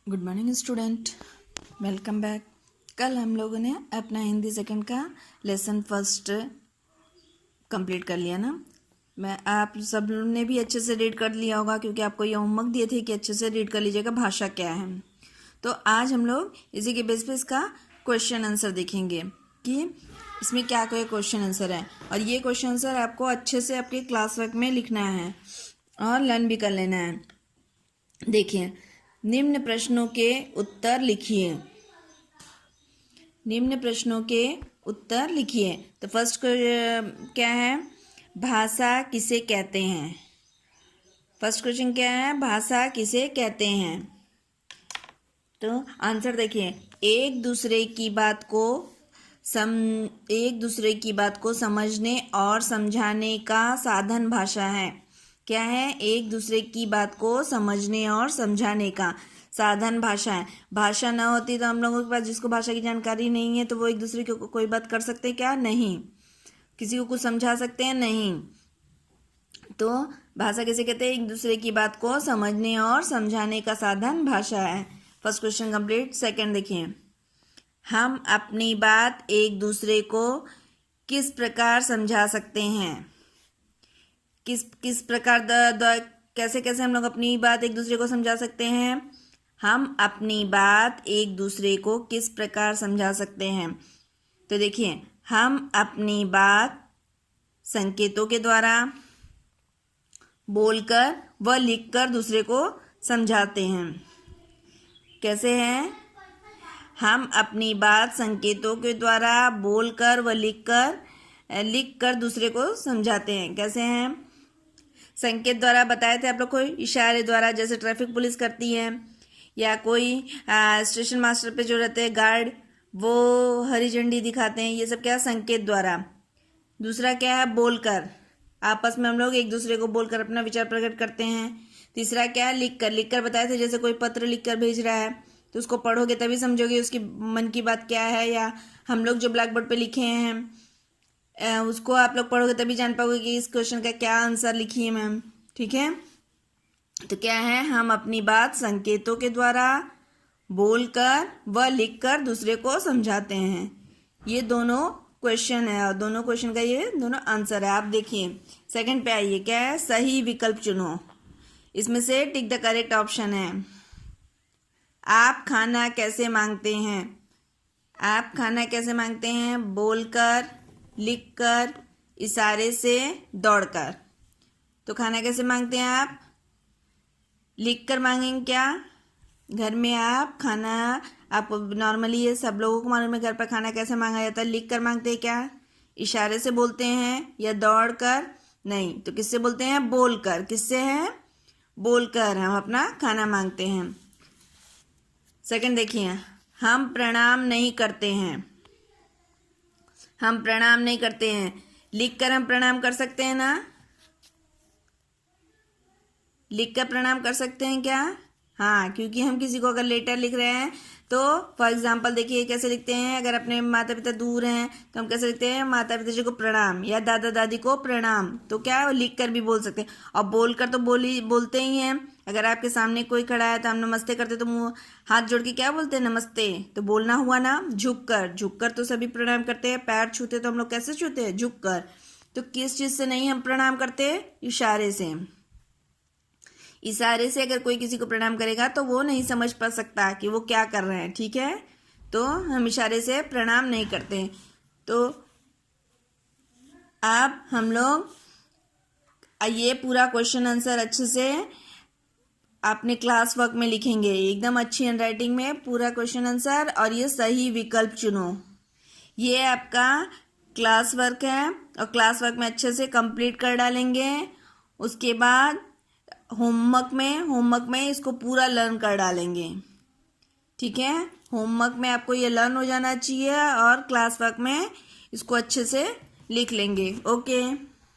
Good morning student, welcome back. कल हम लोगों ने अपना हिंदी सेकंड का लेसन फर्स्ट कंप्लीट कर लिया ना। आप सब ने भी अच्छे से रीड कर लिया होगा, क्योंकि आपको ये होमवर्क दिए थे कि अच्छे से रीड कर लीजिएगा भाषा क्या है। तो आज हम लोग इसी के बेस पे इसका क्वेश्चन आंसर देखेंगे कि इसमें क्या क्या क्वेश्चन आंसर है, और ये क्वेश्चन आंसर आपको अच्छे से आपके क्लास वर्क में लिखना है और लर्न भी कर लेना है। देखिए, निम्न प्रश्नों के उत्तर लिखिए। निम्न प्रश्नों के उत्तर लिखिए। तो फर्स्ट क्या है, भाषा किसे कहते हैं। फर्स्ट क्वेश्चन क्या है, भाषा किसे कहते हैं। तो आंसर देखिए, एक दूसरे की बात को समझने और समझाने का साधन भाषा है। क्या है, एक दूसरे की बात को समझने और समझाने का साधन भाषा है। भाषा ना होती तो हम लोगों के पास, जिसको भाषा की जानकारी नहीं है, तो वो एक दूसरे को कोई बात कर सकते हैं क्या? नहीं। किसी को कुछ समझा सकते हैं? नहीं। तो भाषा किसे कहते हैं, एक दूसरे की बात को समझने और समझाने का साधन भाषा है। First question complete. सेकंड देखिए, हम अपनी बात एक दूसरे को किस प्रकार समझा सकते हैं। किस प्रकार कैसे हम लोग अपनी बात एक दूसरे को समझा सकते हैं। हम अपनी बात एक दूसरे को किस प्रकार समझा सकते हैं। तो देखिए, हम अपनी बात संकेतों के द्वारा, बोलकर व लिखकर दूसरे को समझाते हैं। कैसे हैं, हम अपनी बात संकेतों के द्वारा, बोलकर व लिखकर दूसरे को समझाते हैं। कैसे हैं, संकेत द्वारा बताए थे आप लोग को, इशारे द्वारा, जैसे ट्रैफिक पुलिस करती है, या कोई स्टेशन मास्टर पे जो रहते हैं गार्ड, वो हरी झंडी दिखाते हैं। ये सब क्या, संकेत द्वारा। दूसरा क्या है, बोलकर, आपस में हम लोग एक दूसरे को बोलकर अपना विचार प्रकट करते हैं। तीसरा क्या है, लिखकर बताए थे, जैसे कोई पत्र लिखकर भेज रहा है तो उसको पढ़ोगे तभी समझोगे उसकी मन की बात क्या है, या हम लोग जो ब्लैक बोर्ड पे लिखे हैं उसको आप लोग पढ़ोगे तभी जान पाओगे कि इस क्वेश्चन का क्या आंसर लिखिए मैम। ठीक है, तो क्या है, हम अपनी बात संकेतों के द्वारा, बोलकर व लिखकर दूसरे को समझाते हैं। ये दोनों क्वेश्चन है, और दोनों क्वेश्चन का ये दोनों आंसर है। आप देखिए सेकंड पे आइए, क्या है, सही विकल्प चुनो। इसमें से टिक द करेक्ट ऑप्शन है। आप खाना कैसे मांगते हैं। आप खाना कैसे मांगते हैं, बोलकर, लिखकर, इशारे से, दौड़कर। तो खाना कैसे मांगते हैं आप, लिखकर मांगेंगे क्या। घर में आप खाना, आप नॉर्मली ये सब लोगों को मालूम है घर पर खाना कैसे मांगा जाता है। लिखकर मांगते हैं क्या, इशारे से बोलते हैं या दौड़कर। नहीं, तो किससे बोलते हैं, बोलकर। किससे है, बोलकर हम अपना खाना मांगते हैं। सेकंड देखिए, हम प्रणाम नहीं करते हैं। हम प्रणाम नहीं करते हैं, लिखकर हम प्रणाम कर सकते हैं ना। लिखकर प्रणाम कर सकते हैं क्या, हाँ, क्योंकि हम किसी को अगर लेटर लिख रहे हैं तो फॉर एग्जाम्पल देखिए कैसे लिखते हैं। अगर अपने माता पिता दूर हैं तो हम कैसे लिखते हैं, माता पिता जी को प्रणाम या दादा दादी को प्रणाम। तो क्या लिख कर भी बोल सकते हैं, और बोलकर तो बोलते ही हैं। अगर आपके सामने कोई खड़ा है तो हम नमस्ते करते तो मुंह हाथ जोड़ के क्या बोलते हैं, नमस्ते। तो बोलना हुआ ना, झुककर तो सभी प्रणाम करते हैं। पैर छूते तो हम लोग कैसे छूते हैं, झुककर। तो किस चीज से नहीं हम प्रणाम करते, इशारे से। इशारे से अगर कोई किसी को प्रणाम करेगा तो वो नहीं समझ पा सकता कि वो क्या कर रहे हैं। ठीक है, तो हम इशारे से प्रणाम नहीं करते। तो अब हम लोग ये पूरा क्वेश्चन आंसर अच्छे से अपने क्लास वर्क में लिखेंगे, एकदम अच्छी हैंडराइटिंग में पूरा क्वेश्चन आंसर, और ये सही विकल्प चुनो। ये आपका क्लास वर्क है, और क्लास वर्क में अच्छे से कंप्लीट कर डालेंगे। उसके बाद होमवर्क में इसको पूरा लर्न कर डालेंगे। ठीक है, होमवर्क में आपको ये लर्न हो जाना चाहिए, और क्लास वर्क में इसको अच्छे से लिख लेंगे। ओके।